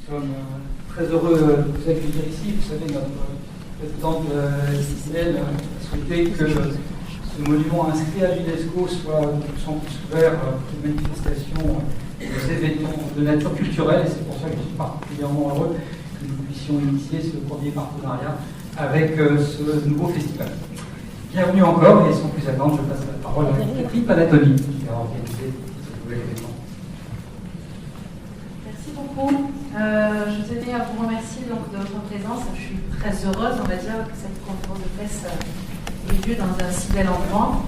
Nous sommes très heureux de vous accueillir ici. Vous savez, notre présidente Gisèle a souhaité que ce monument inscrit à l'UNESCO soit de plus en plus ouvert aux manifestations, aux événements de nature culturelle. Et c'est pour ça que je suis particulièrement heureux que nous puissions initier ce premier partenariat avec ce nouveau festival. Bienvenue encore, et sans plus attendre, je passe la parole à Catherine Panattoni, qui a organisé ce nouvel événement. Merci beaucoup. Je tenais à vous remercier donc de votre présence. Je suis très heureuse, on va dire, que cette conférence de presse ait lieu dans un si bel endroit.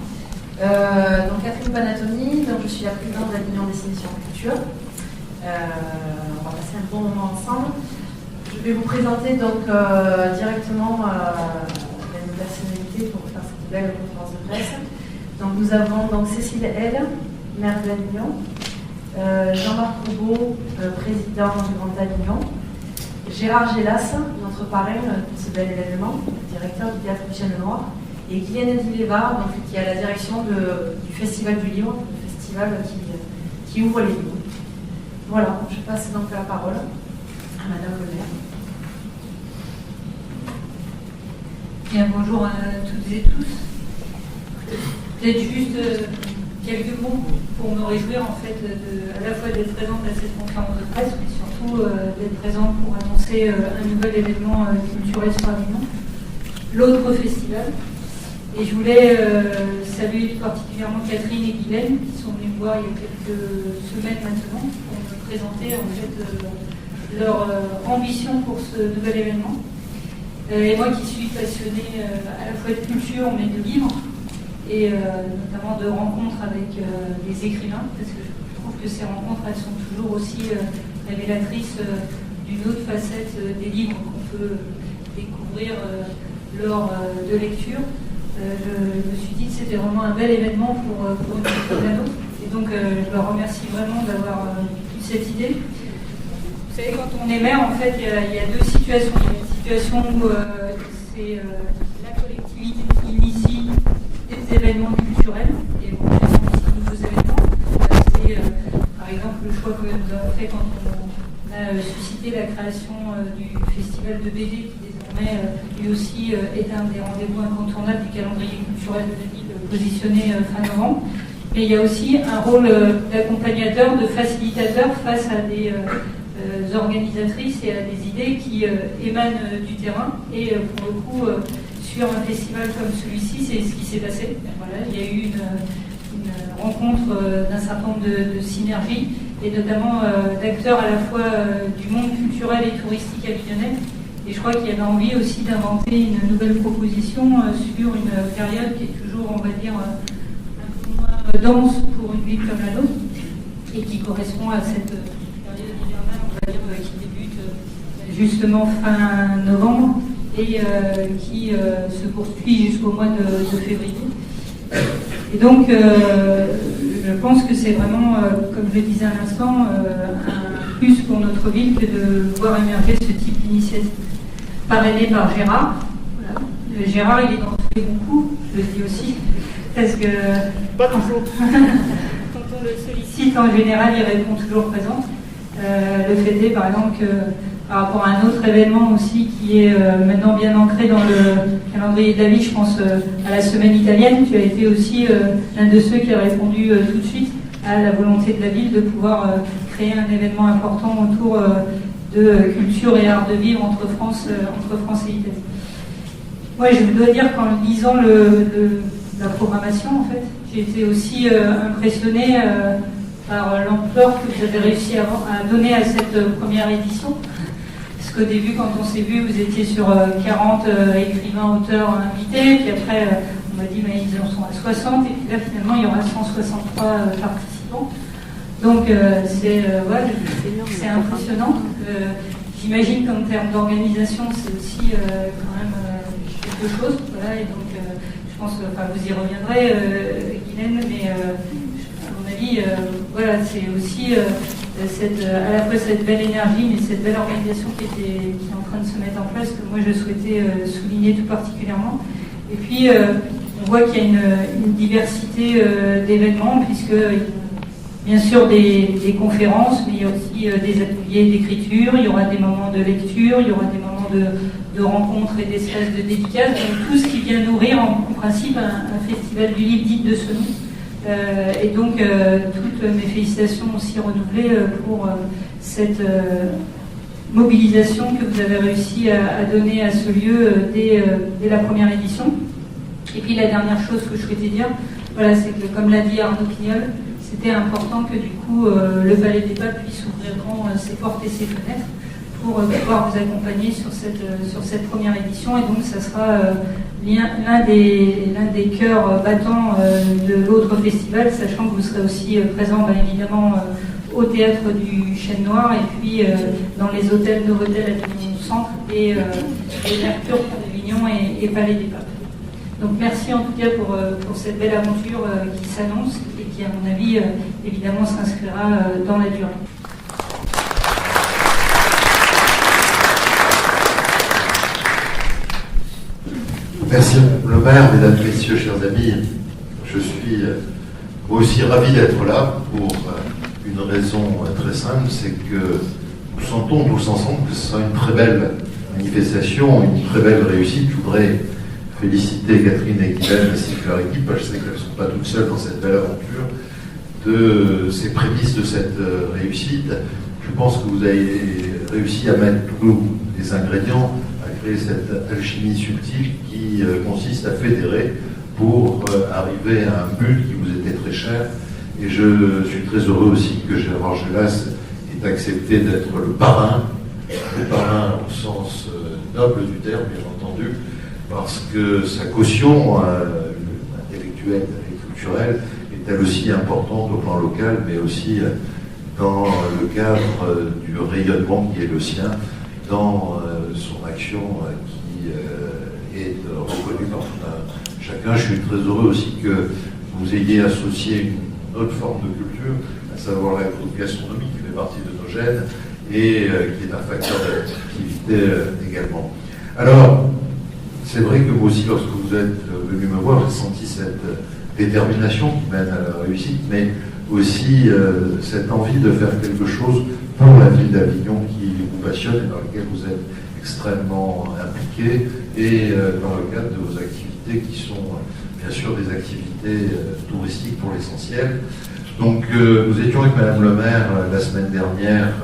Donc Catherine Panattoni, donc je suis la présidente de l'Union des émissions culture. On va passer un bon moment ensemble. Je vais vous présenter donc directement une personnalité pour faire cette belle conférence de presse. Donc nous avons donc Cécile L, maire de l'Avignon, Jean-Marc Roubaud, président du Grand Avignon, Gérard Gélas, notre parrain de ce bel événement, directeur du théâtre du Chêne Noir, et Guylaine Dileva, donc, qui est à la direction du Festival du Livre, le festival qui ouvre les livres. Voilà, je passe donc la parole à Madame le maire. Bien, bonjour à toutes et tous. Peut-être juste quelques mots pour me réjouir en fait à la fois d'être présente à cette conférence de presse, mais surtout d'être présente pour annoncer un nouvel événement culturel sur Avignon, l'autre festival. Et je voulais saluer particulièrement Catherine et Guylaine qui sont venues me voir il y a quelques semaines maintenant pour me présenter en fait leur ambition pour ce nouvel événement. Et moi qui suis passionnée à la fois de culture mais de livres, et notamment de rencontres avec des écrivains, parce que je trouve que ces rencontres, elles sont toujours aussi révélatrices d'une autre facette des livres qu'on peut découvrir lors de lecture. Je me suis dit que c'était vraiment un bel événement pour une équipe comme la nôtre, et donc je leur remercie vraiment d'avoir eu cette idée. Vous savez, quand on est maire, en fait, il y a deux situations. Il y a une situation où c'est la collectivité qui initie des événements culturels et éventuellement aussi de nouveaux événements. C'est par exemple le choix que nous avons fait quand on a suscité la création du festival de BD qui désormais lui aussi est un des rendez-vous incontournables du calendrier culturel de la ville positionné fin novembre. Mais il y a aussi un rôle d'accompagnateur, de facilitateur face à des organisatrices et à des idées qui émanent du terrain. Et pour le coup, sur un festival comme celui-ci, c'est ce qui s'est passé. Voilà, il y a eu une rencontre d'un certain nombre de synergies, et notamment d'acteurs à la fois du monde culturel et touristique avignonnais. Et je crois qu'il y avait envie aussi d'inventer une nouvelle proposition sur une période qui est toujours, on va dire, un peu moins dense pour une ville comme la nôtre, et qui correspond à cette période hivernale, on va dire, qui débute justement fin novembre et qui se poursuit jusqu'au mois de février. Et donc, je pense que c'est vraiment, comme je le disais à l'instant, un plus pour notre ville que de voir émerger ce type d'initiative. Parrainé par Gérard. Voilà. Gérard, il est dans tous les bons coups, je le dis aussi, parce que pas toujours. Quand on le sollicite, en général, il répond toujours présent. Le fait est, par exemple, que par rapport à un autre événement aussi qui est maintenant bien ancré dans le calendrier de la ville, je pense à la semaine italienne. Tu as été aussi l'un de ceux qui a répondu tout de suite à la volonté de la ville de pouvoir créer un événement important autour de culture et art de vivre entre France et Italie. Moi, je dois dire qu'en lisant la programmation, en fait, j'ai été aussi impressionnée par l'ampleur que vous avez réussi à donner à cette première édition. Parce qu'au début, quand on s'est vu, vous étiez sur 40 écrivains, auteurs invités, puis après, on m'a dit, mais ils en sont à 60, et puis là, finalement, il y aura 163 participants. Donc, c'est impressionnant. J'imagine qu'en termes d'organisation, c'est aussi quand même quelque chose. Voilà, et donc, je pense que vous y reviendrez, Guylaine, mais à mon avis, voilà, c'est aussi à la fois cette belle énergie, mais cette belle organisation qui est en train de se mettre en place, que moi je souhaitais souligner tout particulièrement. Et puis, on voit qu'il y a une diversité d'événements, puisque bien sûr des conférences, mais il y a aussi des ateliers d'écriture, il y aura des moments de lecture, il y aura des moments de rencontres et d'espaces de dédicaces, donc tout ce qui vient nourrir en principe un festival du livre digne de ce nom. Et donc toutes mes félicitations aussi renouvelées pour cette mobilisation que vous avez réussi à donner à ce lieu dès la première édition. Et puis la dernière chose que je souhaitais dire, voilà, c'est que comme l'a dit Arnaud Pignol, c'était important que du coup le Palais des Papes puisse ouvrir grand ses portes et ses fenêtres pour pouvoir vous accompagner sur cette première édition. Et donc ça sera l'un des cœurs battants de l'autre festival, sachant que vous serez aussi présent évidemment au théâtre du Chêne Noir et puis dans les hôtels Novotel Avignon Centre et Mercure Avignon et Palais des Papes. Donc merci en tout cas pour cette belle aventure qui s'annonce et qui à mon avis évidemment s'inscrira dans la durée. Merci le maire, mesdames, messieurs, chers amis. Je suis aussi ravi d'être là pour une raison très simple, c'est que nous sentons tous ensemble que ce sera une très belle manifestation, une très belle réussite. Je voudrais féliciter Catherine et Guylaine ainsi que leur équipe, je sais qu'elles ne sont pas toutes seules dans cette belle aventure, de ces prémices de cette réussite. Je pense que vous avez réussi à mettre tous les ingrédients, à créer cette alchimie subtile qui consiste à fédérer pour arriver à un but qui vous était très cher. Et je suis très heureux aussi que Gérard Gelas ait accepté d'être le parrain au sens noble du terme, bien entendu, parce que sa caution intellectuelle et culturelle est elle aussi importante au plan local, mais aussi dans le cadre du rayonnement qui est le sien, dans son action qui est reconnue par chacun. Je suis très heureux aussi que vous ayez associé une autre forme de culture, à savoir la gastronomie qui fait partie de nos gènes et qui est un facteur d'activité également. Alors, c'est vrai que vous aussi, lorsque vous êtes venu me voir, j'ai senti cette détermination qui mène à la réussite, mais aussi cette envie de faire quelque chose pour la ville d'Avignon qui vous passionne et dans laquelle vous êtes extrêmement impliqué, et dans le cadre de vos activités qui sont bien sûr des activités touristiques pour l'essentiel. Donc nous étions avec Madame le maire la semaine dernière,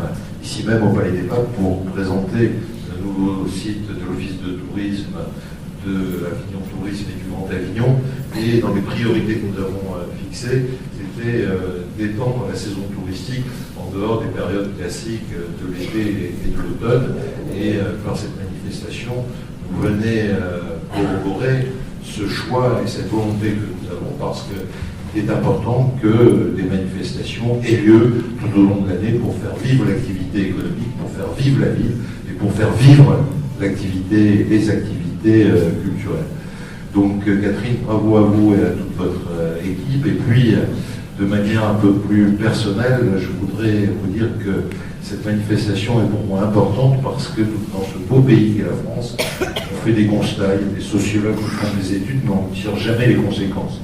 ici même au Palais des Papes, pour présenter le nouveau site de l'Office de tourisme de Avignon Tourisme et du Grand Avignon. Et dans les priorités que nous avons fixées, c'était d'étendre la saison touristique en dehors des périodes classiques de l'été et de l'automne. Et par cette manifestation, vous venez corroborer ce choix et cette volonté que nous avons, parce qu'il est important que des manifestations aient lieu tout au long de l'année pour faire vivre l'activité économique, pour faire vivre la ville et pour faire vivre l'activité, les activités culturelles. Donc Catherine, bravo à vous et à toute votre équipe. Et puis, de manière un peu plus personnelle, je voudrais vous dire que cette manifestation est pour moi importante parce que dans ce beau pays qu'est la France, on fait des constats, il y a des sociologues qui font des études, mais on ne tire jamais les conséquences.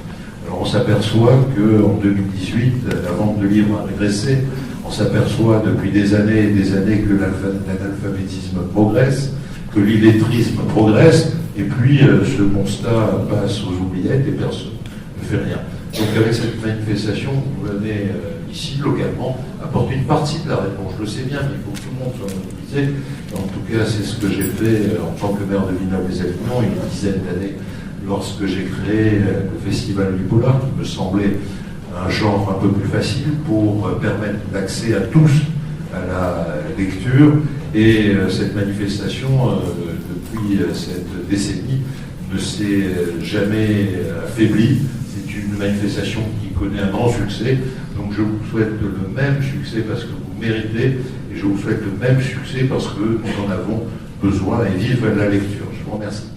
Alors on s'aperçoit qu'en 2018, la vente de livres a régressé, on s'aperçoit depuis des années et des années que l'analphabétisme progresse, que l'illettrisme progresse, et puis ce constat passe aux oubliettes et personne ne fait rien. Donc avec cette manifestation, vous venez ici, localement, apporter une partie de la réponse. Je le sais bien, mais il faut que tout le monde soit mobilisé. En tout cas, c'est ce que j'ai fait en tant que maire de Villeneuve-les-Avignon il y a une dizaine d'années, lorsque j'ai créé le Festival du Polar, qui me semblait un genre un peu plus facile pour permettre l'accès à tous à la lecture. Et cette manifestation, depuis cette décennie, ne s'est jamais affaiblie. C'est une manifestation qui connaît un grand succès. Donc je vous souhaite le même succès parce que vous méritez, et je vous souhaite le même succès parce que nous en avons besoin, et vive la lecture. Je vous remercie.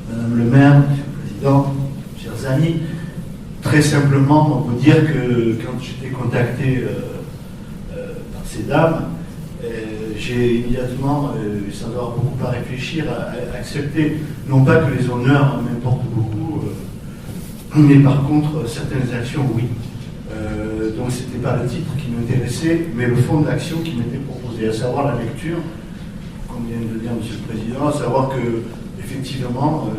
Madame le maire, Monsieur le Président, chers amis, très simplement pour vous dire que quand j'étais contacté par ces dames, j'ai immédiatement, sans avoir beaucoup à réfléchir, accepté, non pas que les honneurs m'importent beaucoup, mais par contre, certaines actions, oui. Donc ce n'était pas le titre qui m'intéressait, mais le fond d'action qui m'était proposé, à savoir la lecture, comme vient de dire M. le Président, à savoir que, effectivement,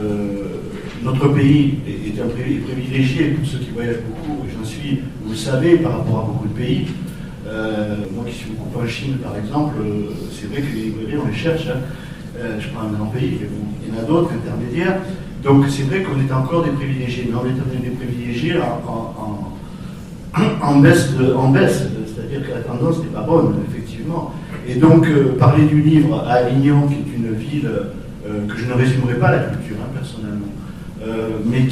notre pays est un pays privilégié pour ceux qui voyagent beaucoup, et j'en suis, vous le savez, par rapport à beaucoup de pays. Moi qui suis beaucoup en Chine, par exemple, c'est vrai que les librairies, on les cherche. Hein. Je prends un grand pays, mais bon, il y en a d'autres intermédiaires. Donc c'est vrai qu'on est encore des privilégiés, mais on est des privilégiés en baisse, c'est-à-dire que la tendance n'est pas bonne, effectivement. Et donc, parler du livre à Avignon, qui est une ville que je ne résumerai pas la culture, hein, personnellement, mais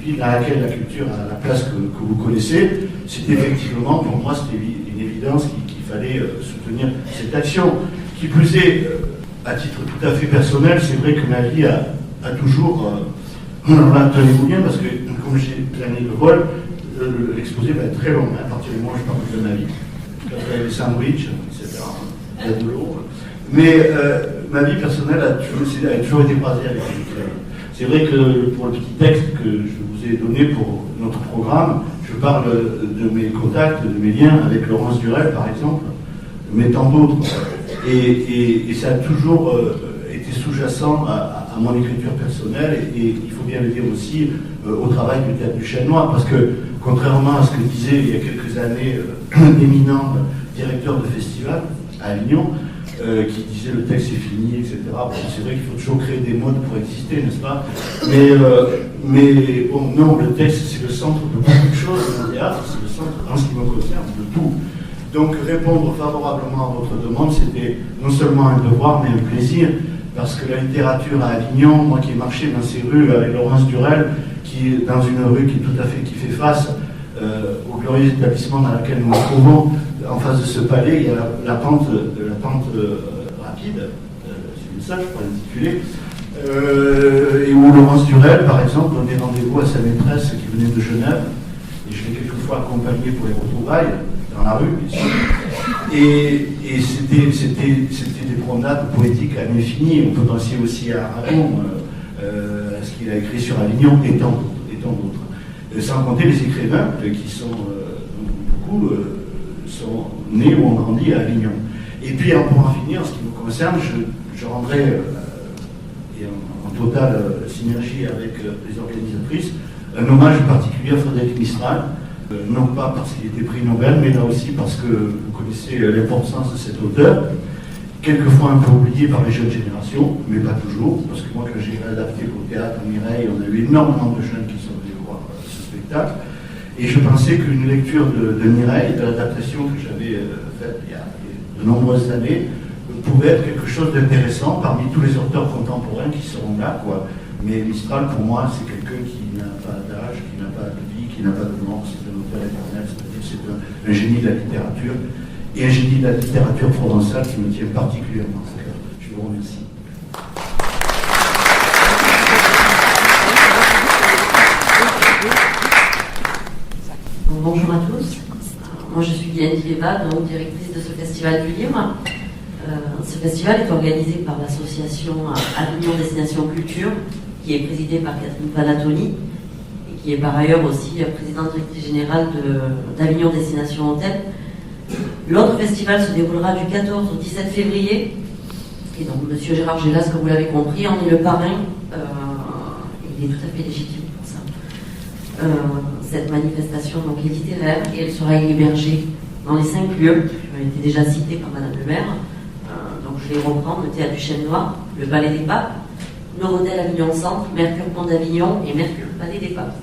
ville dans laquelle la culture a la place que vous connaissez, c'est effectivement, pour moi, c'était une évidence qu'il fallait soutenir cette action. Qui plus est, à titre tout à fait personnel, c'est vrai que ma vie a toujours... alors là, tenez-vous bien, parce que comme j'ai l'année de vol, l'exposé va être très long, à partir du moment où je parle de ma vie. Les sandwichs, etc. Il y a de l'eau. Mais ma vie personnelle a toujours été basée avec les écrivains. C'est vrai que pour le petit texte que je vous ai donné pour notre programme, je parle de mes contacts, de mes liens avec Laurence Durel, par exemple, mais tant d'autres. Et ça a toujours été sous-jacent à mon écriture personnelle, et il faut bien le dire aussi au travail du Théâtre du Chêne Noir, parce que contrairement à ce que disait il y a quelques années l'éminent directeur de festival à Avignon, qui disait le texte est fini, etc. Bon, c'est vrai qu'il faut toujours créer des modes pour exister, n'est-ce pas? Mais bon, non, le texte c'est le centre de beaucoup de choses dans le théâtre, c'est le centre, en ce qui me concerne, de tout. Donc répondre favorablement à votre demande, c'était non seulement un devoir, mais un plaisir, parce que la littérature à Avignon, moi qui ai marché dans ces rues avec Laurence Durel, qui est dans une rue qui fait face au glorieux établissement dans lequel nous nous trouvons, en face de ce palais, il y a la pente rapide, c'est ça, je pourrais l'intituler, et où Laurence Durel, par exemple, donnait rendez-vous à sa maîtresse qui venait de Genève, et je l'ai quelquefois accompagné pour les retrouvailles, dans la rue, bien sûr. Et c'était des promenades poétiques à l'infini. On peut penser aussi à Aragon, à ce qu'il a écrit sur Avignon, et tant d'autres. Sans compter les écrivains qui sont, beaucoup, sont nés ou ont grandi à Avignon. Et puis, pour en finir, en ce qui me concerne, je rendrai, en totale synergie avec les organisatrices, un hommage particulier à Frédéric Mistral, non pas parce qu'il était prix Nobel, mais là aussi parce que vous connaissez l'importance de cet auteur, quelquefois un peu oublié par les jeunes générations, mais pas toujours, parce que moi, quand j'ai adapté au théâtre Mireille, on a eu énormément de jeunes qui sont venus voir ce spectacle, et je pensais qu'une lecture de Mireille, de l'adaptation que j'avais faite il y a de nombreuses années, pouvait être quelque chose d'intéressant parmi tous les auteurs contemporains qui seront là, quoi. Mais Mistral, pour moi, c'est quelqu'un qui n'a pas d'âge, qui n'a pas de vie, qui n'a pas de mort, c'est un auteur éternel, c'est-à-dire c'est un génie de la littérature, et un génie de la littérature provençale qui me tient particulièrement à cœur. Je vous remercie. Bonjour à tous. Moi, je suis Guylaine Dileva, donc directrice de ce festival du livre. Ce festival est organisé par l'association Avignon Destination Culture, qui est présidée par Catherine Panatoni, et qui est par ailleurs aussi présidente directrice générale d'Avignon Destination Hôtel. L'autre festival se déroulera du 14 au 17 février, et donc M. Gérard Gélas, comme vous l'avez compris, en est le parrain, il est tout à fait légitime pour ça. Cette manifestation donc, est littéraire, et elle sera hébergée dans les 5 lieux qui ont été déjà cités par Madame le maire. Donc je vais reprendre le Théâtre du Chêne Noir, le Palais des Papes, Novotel Avignon Centre, Mercure Pont d'Avignon et Mercure Palais des Papes.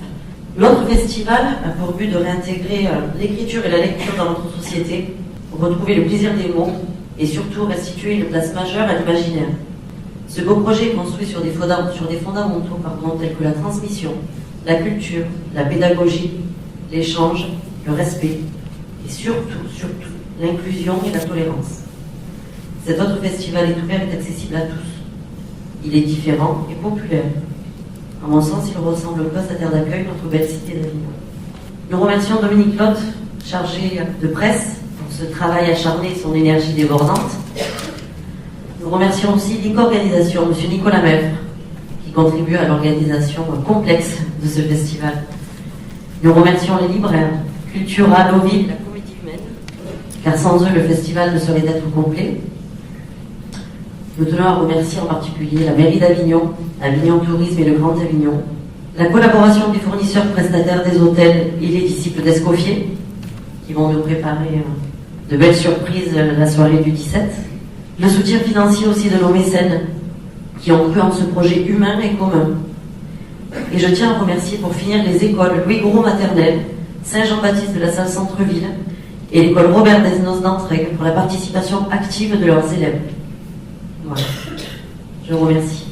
L'autre festival a pour but de réintégrer l'écriture et la lecture dans notre société, pour retrouver le plaisir des mots et surtout restituer une place majeure à l'imaginaire. Ce beau projet est construit sur des fondamentaux tels que la transmission, la culture, la pédagogie, l'échange, le respect et surtout, l'inclusion et la tolérance. Cet autre festival est ouvert et accessible à tous. Il est différent et populaire. À mon sens, il ressemble peu à sa terre d'accueil, notre belle cité d'Avignon. Nous remercions Dominique Lotte, chargé de presse, pour pour ce travail acharné et son énergie débordante. Nous remercions aussi l'INC Organisation, M. Nicolas Mèvre, qui contribue à l'organisation complexe de ce festival. Nous remercions les libraires, Cultura, Loville, la Comédie Humaine, car sans eux, le festival ne saurait être complet. Nous tenons à remercier en particulier la mairie d'Avignon, Avignon Tourisme et le Grand Avignon, la collaboration des fournisseurs prestataires des hôtels et les disciples d'Escoffier, qui vont nous préparer de belles surprises la soirée du 17. Le soutien financier aussi de nos mécènes, qui ont cru en ce projet humain et commun. Et je tiens à remercier pour finir les écoles Louis Gros maternelle, Saint-Jean-Baptiste de la Salle Centre-Ville et l'école Robert Desnos d'Entraigues pour la participation active de leurs élèves. Voilà. Je vous remercie.